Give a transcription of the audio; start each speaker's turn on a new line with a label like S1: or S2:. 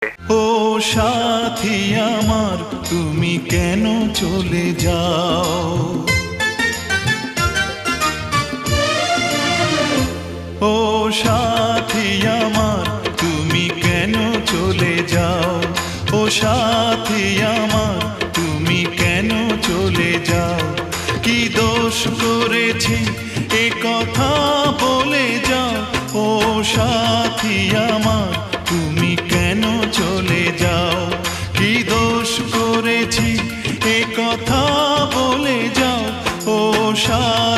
S1: ও সাথী আমার তুমি কেন চলে যাও, ও সাথী আমার তুমি কেন চলে যাও, ও সাথী আমার তুমি কেন চলে যাও। কি দোষ করেছি এ কথা বলে যাও, ও সাথী আমার তুমি কেন চলে যাও। কি দোষ করেছি এ কথা বলে যাও, ও সাথী